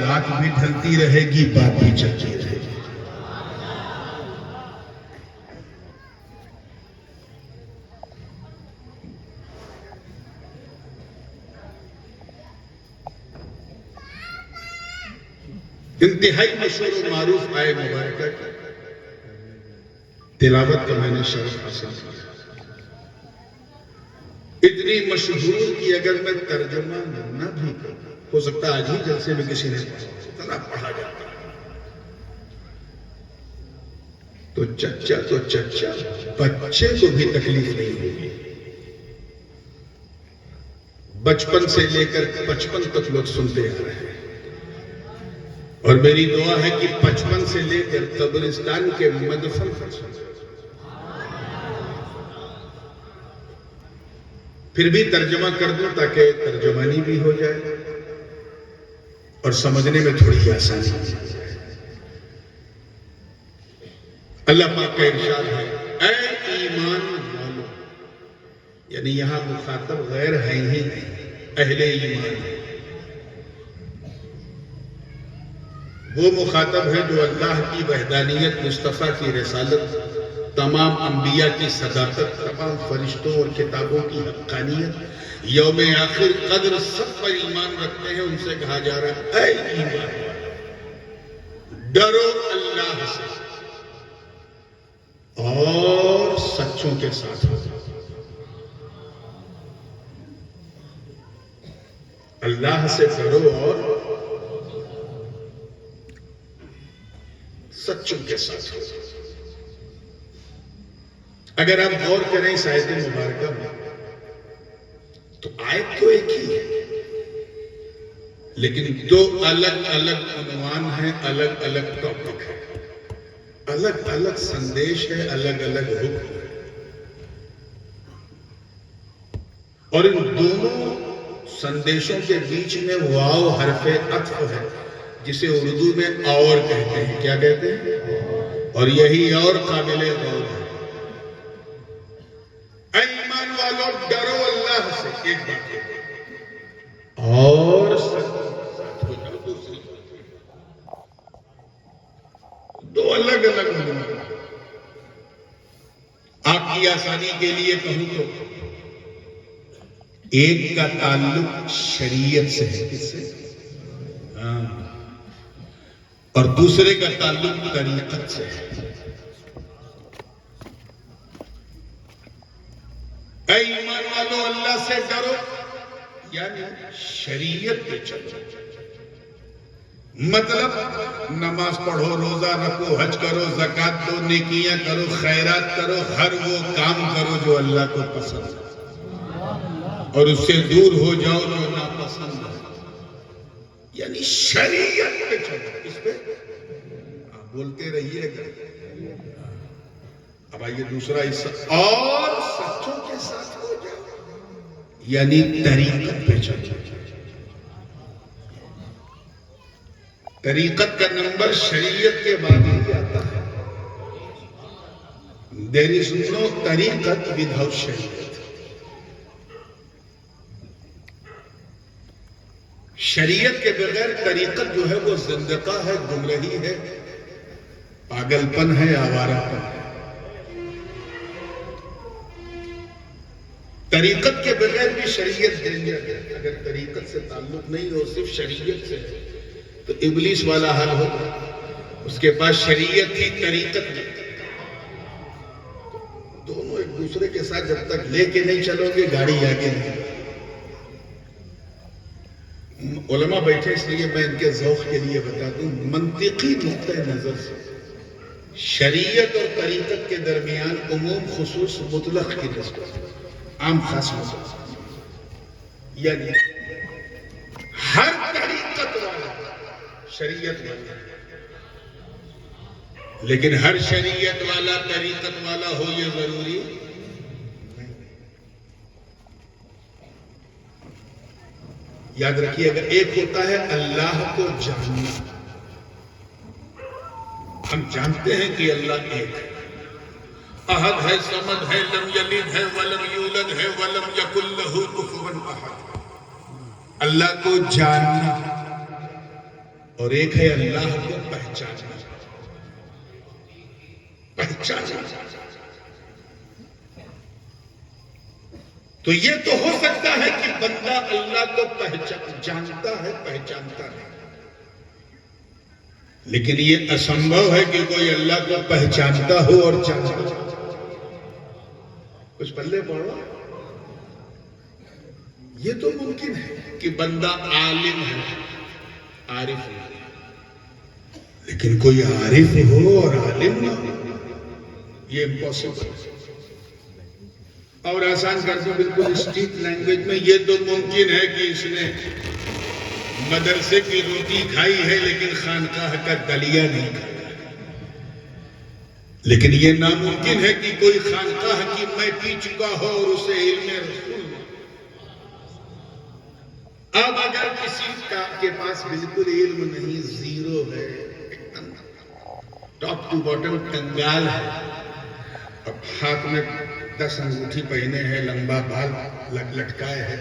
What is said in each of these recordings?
رات بھی ڈھلتی رہے گی، بات بھی چلتی رہے گی۔ انتہائی مشہور و معروف آئے مبارکہ کی تلاوت کا میں نے شرف حاصل کیا، اتنی مشہور کہ اگر میں ترجمہ نہ بھی کروں، ہو سکتا ہے آج ہی جلسے میں کسی نے اتنا پڑھا جاتا، تو چچا بچے کو بھی تکلیف نہیں ہوگی۔ بچپن سے لے کر 55 تک لوگ سنتے آ رہے ہیں، اور میری دعا ہے کہ 55 سے لے کر قبرستان کے مدفن تک سنتے، پھر بھی ترجمہ کر دوں تاکہ ترجمانی بھی ہو جائے اور سمجھنے میں تھوڑی آسانی ہو جائے۔ اللہ پاک کا ارشاد ہے، اے ایمان والو، یعنی یہاں مخاطب غیر ہیں ہی نہیں، اہل ایمان ہے۔ وہ مخاطب ہے جو اللہ کی وحدانیت، مصطفیٰ کی رسالت، تمام انبیاء کی صداقت، تمام فرشتوں اور کتابوں کی حقانیت، یوم آخر قدر، سب پر ایمان رکھتے ہیں۔ ان سے کہا جا رہا ہے، اے ایمان والو، ڈرو اللہ سے اور سچوں کے ساتھ ہو۔ اللہ سے ڈرو اور سچوں کے ساتھ ہو۔ اگر آپ غور کریں اس آیت مبارکہ میں تو آیت تو ایک ہی ہے، لیکن دو الگ الگ عنوان ہیں، الگ الگ ٹاپک ہے، الگ الگ سندیش ہے، الگ الگ حکم ہے، اور ان دونوں سندیشوں کے بیچ میں واو حرف عطف ہے، جسے اردو میں اور کہتے ہیں۔ کیا کہتے ہیں؟ اور یہی اور قابل غور ہے۔ اے ایمان والو، ڈرو اللہ سے، ایک بات ہے، اور ساتھ ہو جاؤ، دوسری دو الگ الگ معنی۔ آپ کی آسانی کے لیے کہوں تو ایک کا تعلق شریعت سے ہے، کس سے؟ اور دوسرے کا تعلق طریقت سے ہے۔ اے ایمان والو، اللہ سے ڈرو، یعنی شریعت پہ چلو، مطلب نماز پڑھو، روزہ رکھو، حج کرو، زکوٰۃ دو، نیکیاں کرو، خیرات کرو، ہر وہ کام کرو جو اللہ کو پسند ہے، اور اس سے دور ہو جاؤ جو ناپسند ہے، یعنی شریعت پہ چلو۔ اس پہ آپ بولتے رہیے گا۔ اب آئیے دوسرا حصہ، اور سچوں کے ساتھ ہو جاؤ، یعنی طریقت پہ چلو۔ طریقت کا نمبر شریعت کے بعد ہی آتا ہے۔ There is no طریقت without شریعت۔ شریعت کے بغیر طریقت جو ہے وہ زندقہ ہے، گمراہی ہے، پاگل پن ہے، آوارہ پن ہے۔ طریقت کے بغیر بھی شریعت ڈینجر ہے۔ اگر طریقت سے تعلق نہیں ہو، صرف شریعت سے ہے، تو ابلیس والا حال ہوگا۔ اس کے پاس شریعت ہی، طریقت نہیں۔ دونوں ایک دوسرے کے ساتھ جب تک لے کے نہیں چلو گے، گاڑی آگے نہیں۔ علماء بیٹھے اس لیے میں ان کے ذوق کے لیے بتا دوں، منطقی نقطہ نظر سے شریعت اور طریقت کے درمیان عموم خصوص مطلق کی نسبت، عام خاص مطلق، یعنی ہر طریقت والا شریعت والا، لیکن ہر شریعت والا طریقت والا ہو یہ ضروری نہیں۔ یاد رکھیے، اگر ایک ہوتا ہے اللہ کو جاننا، ہم جانتے ہیں کہ اللہ ایک ہے، احد ہے، صمد ہے، لم یلد ہے ولم یولد ہے ولم یکن لہ کفوا احد۔ اللہ کو جاننا، اور ایک ہے اللہ کو پہچاننا. تو یہ تو ہو سکتا ہے کہ بندہ اللہ کو جانتا ہے پہچانتا نہیں، لیکن یہ اسمبھو ہے کہ کوئی اللہ کو پہچانتا ہو اور جانتا ہو. کچھ پلے پڑھو. یہ تو ممکن ہے کہ بندہ عالم ہے عارف ہے، لیکن کوئی عارف ہو اور عالم نہ ہو، یہ امپاسبل ہے. اور آسان کر دو بالکل اسٹریٹ لینگویج میں، یہ تو ممکن ہے کہ اس نے مدرسے کی روٹی کھائی ہے لیکن خانقاہ کا دلیا نہیں کھایا. لیکن یہ ناممکن ہے کہ کوئی خانقاہ کی میں پی چکا ہو اور اسے علم رسول ہو. اب اگر کسی کے پاس بالکل علم نہیں، زیرو ہے، ٹاپ ٹو باٹم کنگال ہے، اب ہاتھ میں 10 انگوٹھی پہنے ہیں، لمبا بال لٹکائے ہے،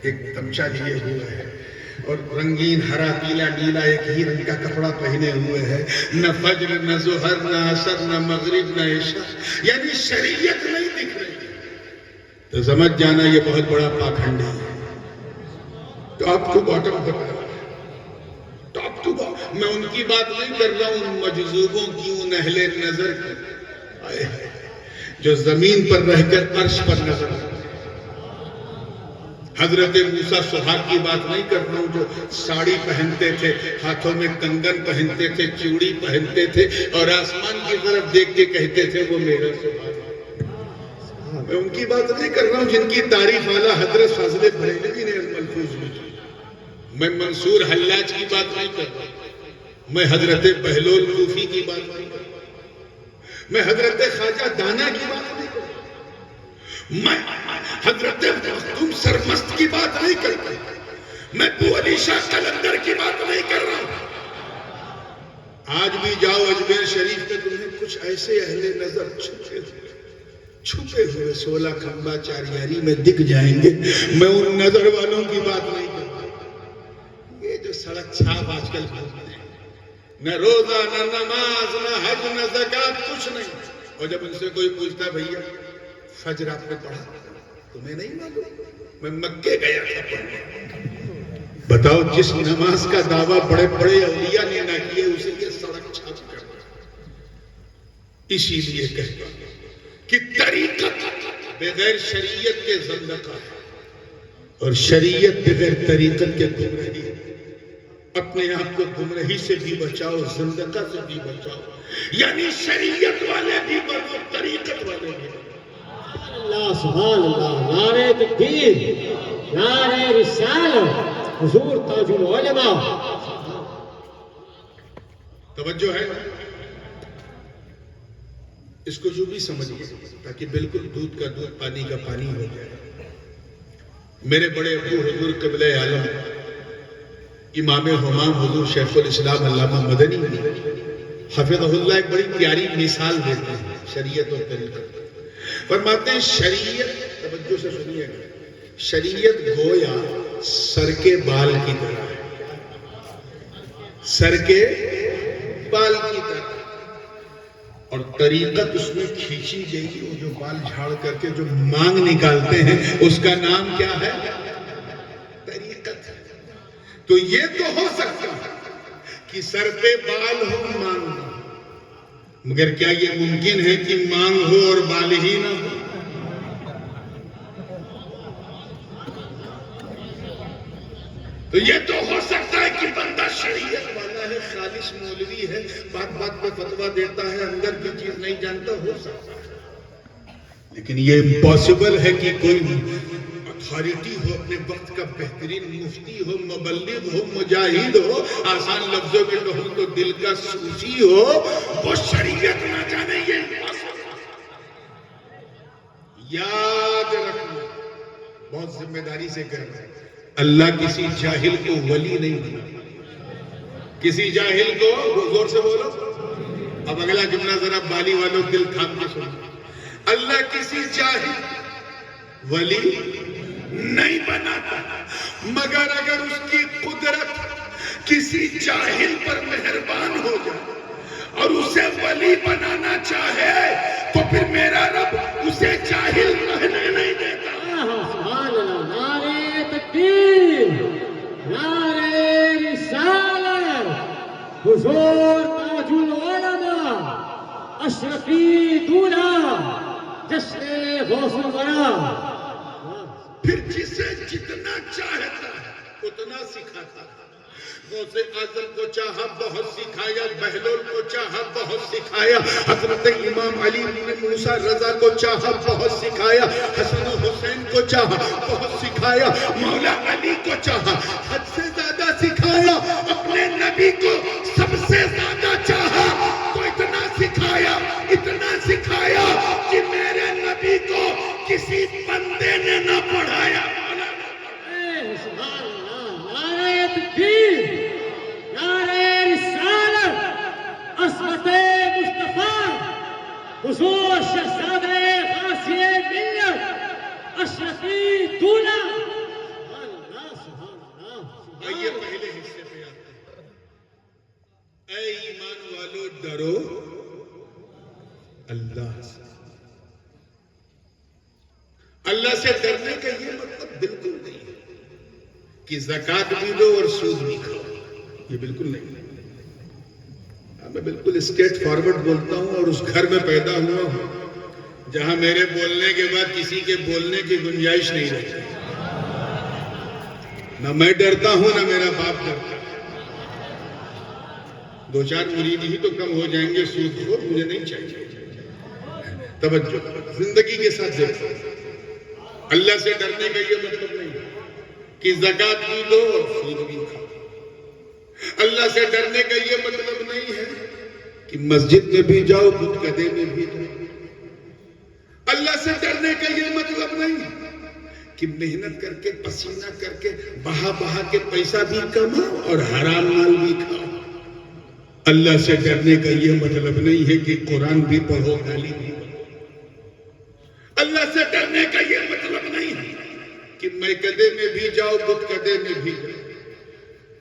ایک تمچا لیے ہوئے ہے اور رنگین ہرا پیلا نیلا ایک ہی رنگ کا کپڑا پہنے ہوئے ہے، نہ فجر نہ ظہر نہ عصر نہ مغرب نہ عشاء، یعنی شریعت نہیں دکھ رہی، تو سمجھ جانا یہ بہت بڑا پاکھنڈی ہے. ٹاپ ٹو باٹم ہوتا ہے، ٹاپ ٹو باٹم. میں ان کی بات نہیں کر رہا ہوں، ان مجذوبوں کی، ان اہل نظر کی جو زمین پر رہ کر عرش پر نظر آتے ہیں. حضرت موسیٰ سہاگ کی بات نہیں کر رہا ہوں جو ساڑی پہنتے تھے، ہاتھوں میں کنگن پہنتے تھے، چوڑی پہنتے تھے اور آسمان کی طرف دیکھ کے کہتے تھے وہ میرا سہاگ. میں ان کی بات نہیں کر رہا ہوں جن کی تعریف اعلیٰ حضرت فاضل بریلوی نے ملفوظ میں کی. میں منصور حلاج کی بات نہیں کر رہا، میں حضرت بہلول کوفی کی بات نہیں کر رہا، میں حضرت خواجہ دانا کی بات نہیں کر رہا، میں حضرت مختوم سرمست کی بات نہیں کر رہا، میں ابو علی شاہ قلندر کی بات نہیں کر رہا. آج بھی جاؤ اجمیر شریف میں تمہیں کچھ ایسے اہل نظر چھپے ہوئے 16 کھمبا چاریاری میں دکھ جائیں گے. میں ان نظر والوں کی بات نہیں کر رہا. یہ جو سڑک چھاپ آج کل گھومتے ہیں، نہ روزہ نہ نماز نہ حج نہ زکات کچھ نہیں، اور جب ان سے کوئی پوچھتا بھیا فجر آپ نے پڑھا، تمہیں نہیں معلوم؟ میں مکے گیا تھا پڑھنے. بتاؤ جس نماز کا دعویٰ بڑے بڑے اولیاء نے نہ کیے اسے یہ سڑک چھاپ کر. اسی لیے کہتا ہوں کہ طریقت بغیر شریعت کے زندقہ ہے اور شریعت بغیر طریقت کے گمراہی ہے. اپنے آپ کو گمراہی سے بھی بچاؤ، زندقہ سے بھی بچاؤ، یعنی شریعت والے بھی بنو، طریقت والے بھی بنو. اللہ سبحان اللہ. نعرہ تکبیر، نعرہ رسالت، حضور تاج العلماء. توجہ ہے، اس کو جو بھی سمجھیے تاکہ بالکل دودھ کا دودھ پانی کا پانی ہو جائے. میرے بڑے ابو حضور قبلہ عالم امام حمام حضور شیخ الاسلام علامہ مدنی حفظہ اللہ ایک بڑی پیاری مثال دیتے ہیں شریعت اور طریقت. فرماتے ہیں شریعت، توجہ سے سنیے گا، شریعت گویا سر کے بال کی طرح ہے، سر کے بال کی طرح، اور طریقت اس میں کھینچی گئی. وہ جو بال جھاڑ کر کے جو مانگ نکالتے ہیں اس کا نام کیا ہے؟ طریقت. تو یہ تو ہو سکتا ہے کہ سر پہ بال ہو مانگ ہو، مگر کیا یہ ممکن ہے کہ مانگ ہو اور بال ہی نہ ہو؟ تو یہ تو ہو سکتا ہے کہ بندہ شریعت والا ہے، خالص مولوی ہے، بات بات پہ فتویٰ دیتا ہے، اندر کی چیز نہیں جانتا، ہو سکتا ہے. لیکن یہ امپاسبل ہے کہ کوئی اتھارٹی ہو، اپنے وقت کا بہترین مفتی ہو، مبلغ ہو، مجاہد ہو، آسان لفظوں میں کہوں تو دل کا صوفی ہو، وہ شریعت نہ جانے. یہ امپاسبل ہے. یاد رکھنا، بہت ذمہ داری سے کہنا ہے، اللہ کسی جاہل کو ولی نہیں بنا. کسی جاہل کو، زور سے بولو، اب اگلا جملہ ذرا بالی والوں دل تھام کے سنو. اللہ کسی جاہل ولی نہیں بناتا، مگر اگر اس کی قدرت کسی جاہل پر مہربان ہو جائے اور اسے ولی بنانا چاہے تو پھر میرا رب اسے جاہل رہنے نہیں دیتا. سبحان اللہ. نعرہ تکبیر، نعرہ رسالت، حضور تاج العلماء، اشرفی دولہ، جشن غوث الورا. پھر جسے جتنا چاہتا ہے اتنا سکھاتا ہے. غوث اعظم کو چاہا بہت سکھایا، بہلول کو چاہا بہت سکھایا، حضرت امام علی بن موسیٰ رضا کو چاہا بہت سکھایا، حسن و حسین کو چاہا بہت سکھایا، مولا علی کو چاہا حد سے زیادہ سکھایا، اپنے نبی کو سب سے زیادہ چاہا تو اتنا سکھایا کہ میرے نبی کو کسی بندے نے نہ پڑھایا. سبحان اللہ. نعرہ تکبیر، نعرہ رسالت، عصمت مصطفیٰ، حضور شہزادہ غازی ملت، اشرفی دولہ. سبحان اللہ، سبحان اللہ. آئیے پہلے حصے پہ آتے ہیں. اے ایمان والو ڈرو اللہ سے. اللہ سے ڈرنے کا یہ مطلب بالکل نہیں ہے کہ زکوٰۃ بھی دو اور سود بھی کھاؤ. یہ بالکل نہیں ہے. میں بالکل اسٹریٹ فارورڈ بولتا ہوں اور اس گھر میں پیدا ہوا ہوں جہاں میرے بولنے کے بعد کسی کے بولنے کی گنجائش نہیں رہتی. نہ میں ڈرتا ہوں نہ میرا باپ ڈرتا. دو چار مرید ہی تو کم ہو جائیں گے سود خور، مجھے نہیں چاہیے. توجہ زندگی کے ساتھ دیکھو. اللہ سے ڈرنے کا یہ مطلب نہیں ہے کہ زکوٰۃ بھی دو اور سود بھی کھاؤ. اللہ سے ڈرنے کا یہ مطلب نہیں ہے کہ مسجد میں بھی جاؤ بت کدے میں بھی جاؤ. اللہ سے ڈرنے کا یہ مطلب نہیں کہ محنت کر کے پسینہ کر کے بہا کے پیسہ بھی کماؤ اور حرام مال بھی کھاؤ. اللہ سے ڈرنے کا یہ مطلب نہیں ہے کہ قرآن بھی پڑھو گالی بھی پڑھو. اللہ سے ڈرنے کا یہ مطلب نہیں ہے کہ میں کدے میں بھی جاؤ بت کدے میں بھی جاؤ.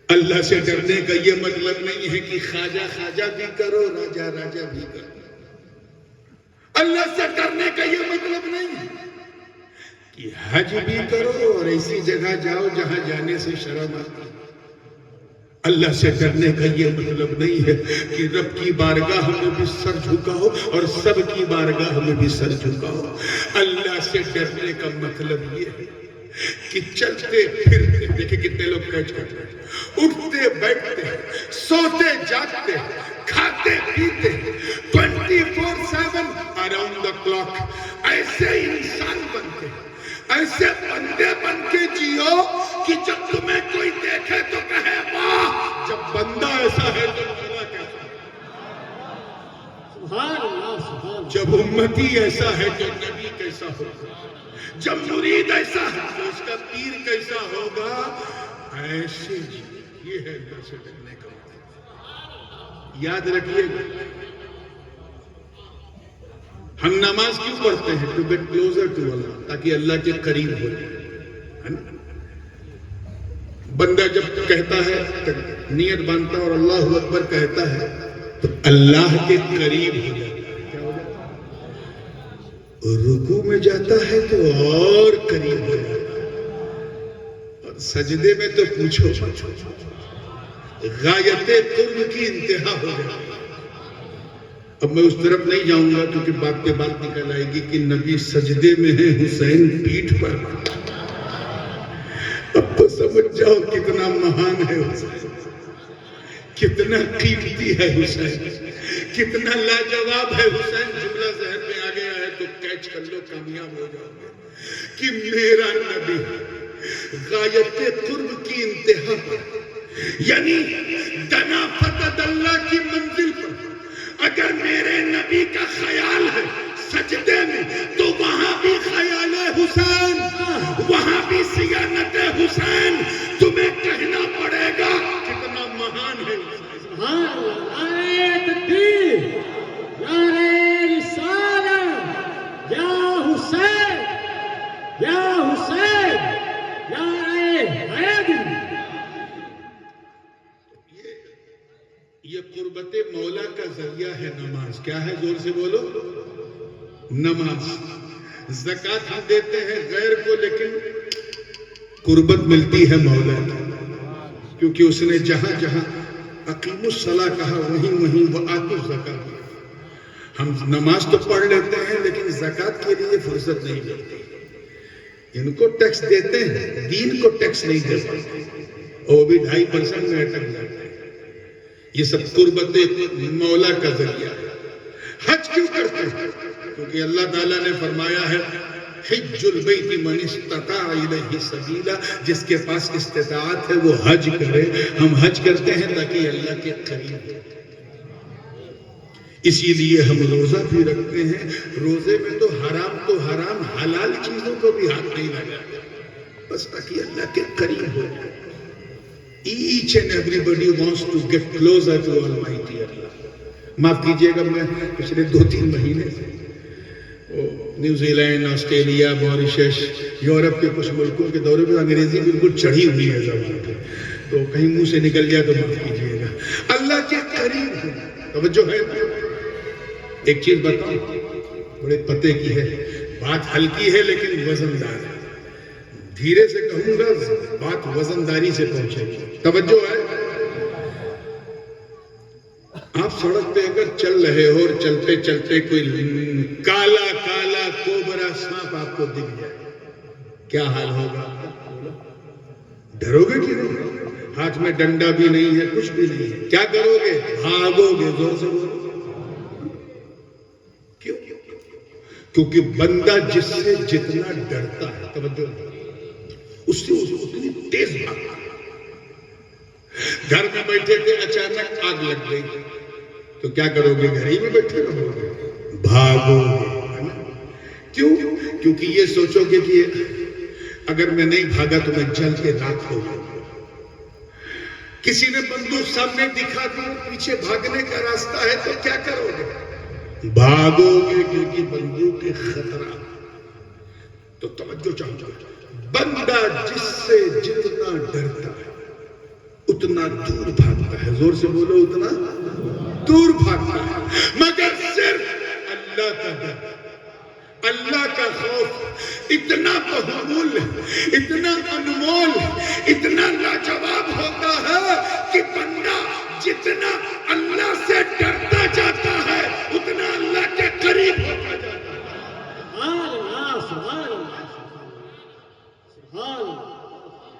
اللہ سے ڈرنے کا یہ مطلب نہیں ہے کہ خواجہ بھی کرو راجہ بھی کرو. اللہ سے ڈرنے کا یہ مطلب نہیں ہے کہ حج بھی کرو اور ایسی جگہ جاؤ جہاں جانے سے شرم آتی. اللہ سے ڈرنے کا یہ مطلب نہیں ہے کہ رب کی بارگاہ میں بھی سر جھکاؤ اور سب کی بارگاہ میں بھی سر جھکاؤ. اللہ سے ڈرنے کا مطلب یہ ہے کہ چلتے پھرتے، دیکھیں کتنے لوگ کیچ کرتے ہیں، اٹھتے بیٹھتے سوتے جاگتے کھاتے پیتے 24/7 اراؤنڈ دا کلاک ایسے انسان بن کے، ایسے بندے بن کے جیو کہ جب تمہیں کوئی دیکھے تو کہے واہ. جب بندہ ایسا ہے تو خدا کیسا ہے. سبحان اللہ، سبحان اللہ. جب امتی ایسا ہے تو نبی کیسا ہوگا. جب مرید ایسا ہے تو اس کا پیر کیسا ہوگا. ایسے جی، یہ ہے اللہ سے ڈرنے کا مطلب. یاد رکھیے گا، ہم نماز کیوں پڑھتے ہیں؟ ٹو گیٹ کلوزر ٹو اللہ، تاکہ اللہ کے قریب ہو جائے. بندہ جب کہتا ہے نیت باندھتا اور اللہ اکبر کہتا ہے تو اللہ کے قریب ہو جاتا ہے. کیا ہو جاتا ہے؟ رکوع میں جاتا ہے تو اور قریب ہو جاتا ہے، اور سجدے میں تو پوچھو غایت قرب کی انتہا ہو جاتی ہے. اب میں اس طرف نہیں جاؤں گا کیونکہ بات پہ بات نکل آئے گی کہ نبی سجدے میں ہے، حسین پیٹھ پر. اب تو سمجھ جاؤ کتنا مہان ہے حسین، کتنا قیمتی ہے حسین، کتنا لاجواب ہے حسین. جملہ ذہن میں آ گیا ہے تو کیچ کر لو، کامیاب ہو جاؤ گے کہ میرا نبی غایت قرب کی انتہا پر، یعنی دنا فتد اللہ کی منزل پر اگر میرے نبی کا خیال ہے سجدے میں تو وہاں بھی خیال حسین، وہاں بھی سیانت حسین. تمہیں کہنا پڑے گا کتنا مہان ہے حسین. سبحان اللہ. نعرہ تکبیر، نعرہ رسالت، یا حسین، یا حسین، نعرہ حیدر. یہ قربت مولا کا ذریعہ ہے نماز. کیا ہے؟ زور سے بولو. نماز. زکوٰۃ ہم دیتے ہیں غیر کو، لیکن قربت ملتی ہے مولا کی، کیونکہ اس نے جہاں جہاں اقیموا الصلاۃ کہا وہیں وہیں وآتوا الزکاۃ. ہم نماز تو پڑھ لیتے ہیں لیکن زکوٰۃ کے لیے فرصت نہیں ملتی. ان کو ٹیکس دیتے ہیں، دین کو ٹیکس نہیں دے پاتے، اور وہ بھی 2.5% میں اٹک جاتے ہیں. یہ سب قربت مولا کا ذریعہ ہے. حج کیوں کرتے ہیں؟ کیونکہ اللہ تعالیٰ نے فرمایا ہے حج البیت من استطاع الیہ سبیلا، جس کے پاس استطاعت ہے وہ حج کرے. ہم حج کرتے ہیں تاکہ اللہ کے قریب ہو. اسی لیے ہم روزہ بھی رکھتے ہیں. روزے میں تو حرام حلال چیزوں کو بھی ہاتھ نہیں لگاتے، بس تاکہ اللہ کے قریب ہو. Each and everybody wants to get closer to Almighty Allah. معاف کیجئے گا، میں پچھلے 2-3 مہینے سے New Zealand, Australia, Mauritius, Europe کے کچھ ملکوں کے دورے پہ انگریزی بالکل چڑھی ہوئی ہے زبان پہ، تو کہیں منہ سے نکل جائے تو معاف کیجئے گا. اللہ کے قریب ہو. توجہ ہے. ایک چیز بتاؤں، بڑے پتے کی ہے، بات ہلکی ہے لیکن وزندار ہے. دھیرے سے کہوں گا، بات وزنداری سے پہنچے گی. توجہ ہے. آپ سڑک پہ اگر چل رہے ہو اور چلتے چلتے کوئی کالا کالا کوبرا سانپ آپ کو دکھ جائے، کیا حال ہوگا؟ ڈرو گے کہ نہیں؟ ہاتھ میں ڈنڈا بھی نہیں ہے، کچھ بھی نہیں ہے، کیا کرو گے؟ بھاگو گے. زور سے بولو. کیوں؟ کیونکہ بندہ جس سے جتنا ڈرتا ہے، توجہ، اس سے اتنی تیز بھاگتا ہے. گھر میں بیٹھے تھے، اچانک آگ لگ گئی تو کیا کرو گے؟ گھر ہی میں بیٹھے رہو گے؟ بھاگو گے. کیوں؟ کیونکہ یہ سوچو گے کہ اگر میں نہیں بھاگا تو میں جل کے راکھ ہو جاؤں. کسی نے بندوق سامنے دکھا دی، پیچھے بھاگنے کا راستہ ہے تو کیا کرو گے؟ بھاگو گے، کیونکہ بندوق کے خطرہ. تو توجہ چاہیے. بندہ جس سے جتنا ڈرتا ہے اتنا دور بھاگتا ہے. زور سے بولو. اتنا دور بھاگتا ہے. مگر صرف اللہ کا ڈر، اللہ کا خوف اتنا بہمول، اتنا انمول، اتنا لاجواب ہوتا ہے کہ بندہ جتنا اللہ سے ڈرتا جاتا ہے اتنا اللہ کے قریب ہوتا جاتا ہے.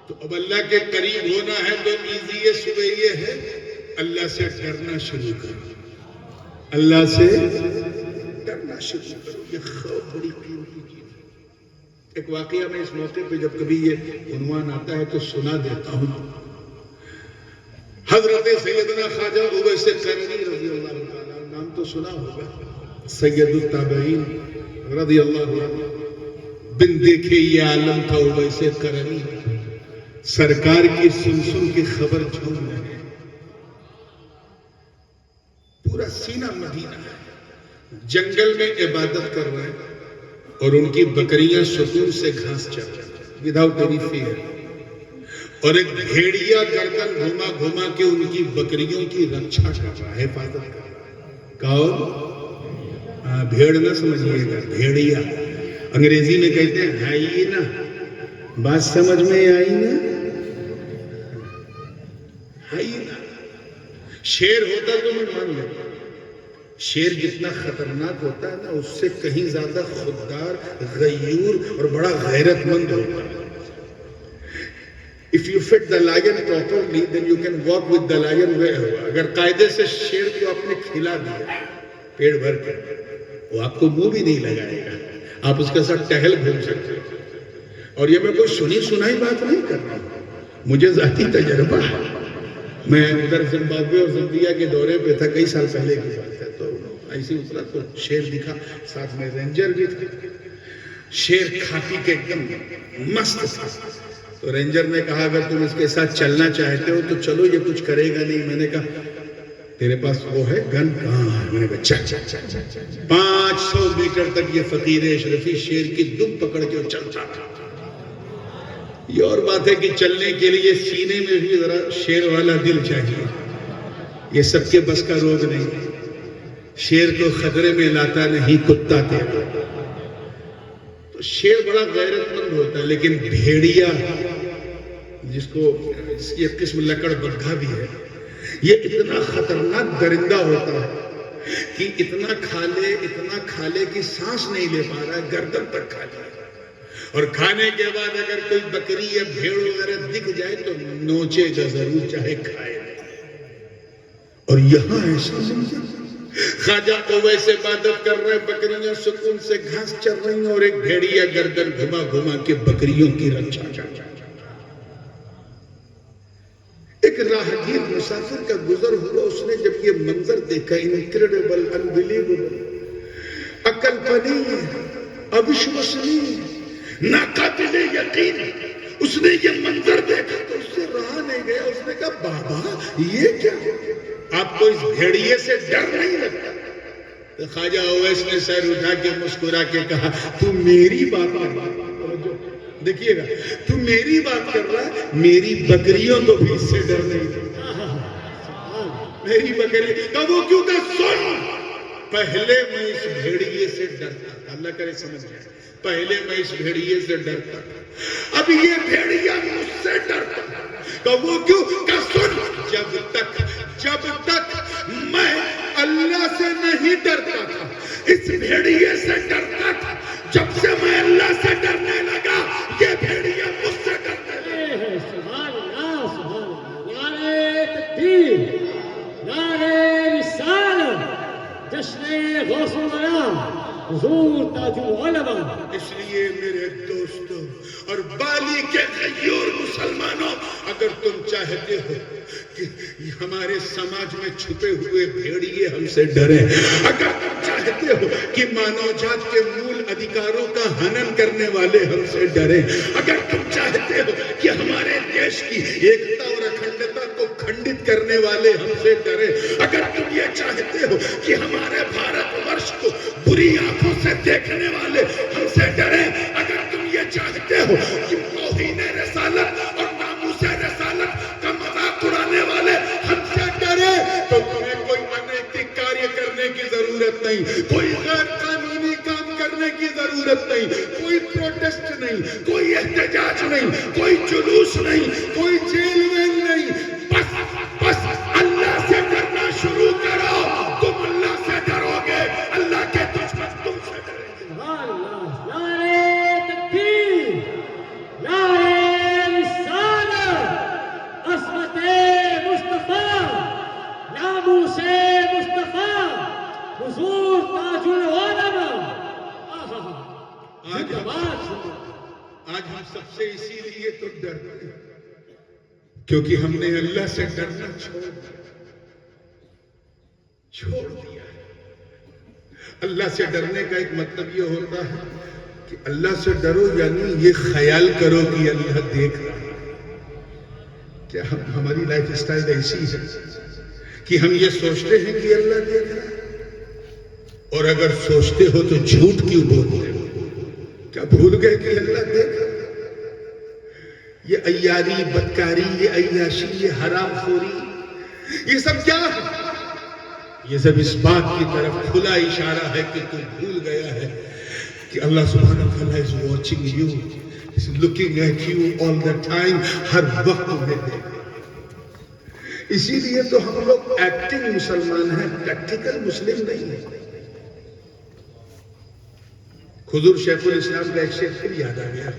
تو اب اللہ کے قریب ہونا ہے تو ایزیسٹ وے یہ ہے، اللہ سے ڈرنا شروع کرو. اللہ سے ڈرنا شروع کرو. یہ خوف بڑی قیمتی چیز ہے. ایک واقعہ میں اس موقع پہ جب کبھی یہ عنوان آتا ہے تو سنا دیتا ہوں. حضرت سیدنا خواجہ اویس قرنی رضی اللہ عنہ، نام تو سنا ہوگا، سید التابعین رضی اللہ عنہ. بن دیکھے یہ عالم تھا اویس قرنی، سرکار کی سن کی خبر جھوم رہے ہیں. پورا سینہ مدینہ ہے، جنگل میں عبادت کر رہے ہیں اور ان کی بکریاں سکون سے گھاس چر رہی ہیں وداؤٹ اینی فیئر. اور ایک بھیڑیا گردن گھما گھما کے ان کی بکریوں کی رکشا کر رہا ہے، حفاظت کر رہا ہے. کون؟ بھیڑ نہ سمجھیے گا، بھیڑیا. انگریزی میں کہتے ہیں ہائینا. بات سمجھ میں آئی نا؟ ہائینا. شیر ہوتا تو میں مان لیتا. شیر جتنا خطرناک ہوتا ہے نا، اس سے کہیں زیادہ خوددار، غیور اور بڑا غیرت مند ہوتا ہے. If you fit the lion properly, then you can walk with the lion wherever. اگر قاعدے سے شیر کو آپ نے کھلا دیا پیڑ بھر کے، وہ آپ کو منہ بھی نہیں لگائے گا، آپ اس کے ساتھ ٹہل گھوم سکتے ہیں. اور یہ میں کوئی سنی سنائی بات نہیں کر رہا ہوں، مجھے ذاتی تجربہ ہے. میں ادھر زمبابوے اور زمبیا کے دورے پہ تھا، کئی سال پہلے کی بات ہے. تو ایسی اترا تو شیر دکھا، ساتھ میں رینجر بھی تھا. شیر کھاتی کے ایک دم مست تھا. تو رینجر نے کہا اگر تم اس کے ساتھ چلنا چاہتے ہو تو چلو، یہ کچھ کرے گا نہیں. میں نے کہا تیرے پاس وہ ہے گن؟ کہاں ہے؟ میں نے کہا چل. 500 میٹر تک یہ فقیر اشرفی شیر کی دم پکڑ کے چلتا تھا. یہ اور بات ہے کہ چلنے کے لیے سینے میں بھی ذرا شیر والا دل چاہیے. یہ سب کے بس کا روگ نہیں. شیر کو خطرے میں لاتا نہیں کتا تیرا. تو شیر بڑا غیرت مند ہوتا ہے، لیکن بھیڑیا جس کی ایک قسم لکڑ بگھا بھی ہے، یہ اتنا خطرناک درندہ ہوتا ہے کہ اتنا کھا لے کہ سانس نہیں لے پا رہا ہے، گردن تک کھا لے. اور کھانے کے بعد اگر کوئی بکری یا بھیڑ وغیرہ دکھ جائے تو نوچے گا ضرور، چاہے کھائے. اور یہاں ایسا منظر، خواجہ تو ویسے عبادت کر رہے، بکریاں سکون سے گھاس چر رہی ہیں، اور ایک بھیڑیا گردن گھما گھما کے بکریوں کی رکشا کر رہا. ایک راہگیر مسافر کا گزر ہوا، اس نے جب یہ منظر دیکھا، انکریڈیبل، انبلیویبل، عقل پنی، اوشوسنی، ناقابل یقین، اس نے یہ منظر دیکھا تو اس سے رہا نہیں گیا. اس نے کہا بابا یہ کیا؟ آپ کو اس بھیڑیے سے ڈر نہیں لگتا؟ تو خواجہ اویس نے سر اٹھا کے مسکرا کے کہا تو میری بات کر رہا ہے، دیکھیے گا، تو میری بات کر رہا ہے، میری بکریوں کو بھی اس سے ڈر نہیں لگتا. میری بکری کا وہ کیوں کہ سن، پہلے میں اس بھیڑیے سے ڈرتا تھا، اللہ کرے سمجھ جائے، پہلے میں اس بھیڑیے سے ڈرتا تھا، اب یہ بھیڑیا مجھ سے ڈرتا ہے. کہ وہ کیوں کہ سن، جب تک میں اللہ سے نہیں ڈرتا تھا، اس بھیڑیے سے ڈرتا تھا. جب سے میں اللہ سے ڈرنے لگا، یہ بھیڑیا مجھ سے ڈرنے لگا. سبحان اللہ، سبحان اللہ. نعرہ تکبیر، نعرہ رسالت، جشن غوث الورا، حضور تاج العلماء. اس لیے میرے دوستوں اور بالی کے غیور مسلمانوں، اگر تم چاہتے ہو کہ ہمارے سماج میں چھپے ہوئے بھیڑیے ہم سے ڈریں، اگر تم چاہتے ہو کہ مانو جات کے مول ادھیکاروں کا ہنن کرنے والے ہم سے ڈریں، اگر تم چاہتے ہو کہ ہمارے دیش کی ایکتا اور اکھنڈتا کو کھنڈت کرنے والے ہم سے ڈریں، اگر تم یہ چاہتے ہو کہ ہمارے بھارت ورش کو بری آنکھوں سے دیکھنے والے ہم سے ڈریں، اگر تم یہ چاہتے ہو کہ توہین رسالت اور ناموس رسالت کا مذاق اڑانے والے ہم سے ڈریں، تو تمہیں کوئی انیتک کاریہ کرنے کی ضرورت نہیں، کوئی غیر قانونی کام کرنے کی ضرورت نہیں، کوئی پروٹیسٹ نہیں، کوئی احتجاج نہیں، کوئی جلوس نہیں، کوئی جیل ویل نہیں. بس اللہ سے ڈرنا شروع کرو، تم اللہ سے ڈرو گے، اللہ کے دشمن تم سے ڈریں گے. سبحان اللہ. نعرہ تکبیر، نعرہ رسالت، عصمت مصطفیٰ، ناموس مصطفیٰ، حضور تاج العلماء. آج ہم سب سے اسی لیے تو ڈرتے ہیں کیونکہ ہم نے اللہ سے ڈرنا چھوڑ دیا. اللہ سے ڈرنے کا ایک مطلب یہ ہوتا ہے کہ اللہ سے ڈرو، یعنی یہ خیال کرو کہ اللہ دیکھ رہا ہے. کیا ہماری لائف اسٹائل ایسی ہے کہ ہم یہ سوچتے ہیں کہ اللہ دیکھ رہا ہے؟ اور اگر سوچتے ہو تو جھوٹ کیوں بولتے ہو؟ کیا بھول گئے کہ اللہ دیکھ رہا ہے؟ یہ عیاری، بدکاری، یہ عیاشی، یہ حرام خوری، یہ سب کیا ہے؟ یہ سب اس بات کی طرف کھلا اشارہ ہے کہ تو بھول گیا ہے کہ اللہ سبحانہ وتعالی is watching you, is looking at you all the time. ہر وقت تمہیں دیکھ. اسی لیے تو ہم لوگ ایکٹنگ مسلمان ہیں، پریکٹیکل مسلم نہیں ہیں. حضور شیخ الاسلام کا ایک شعر پھر یاد آ گیا.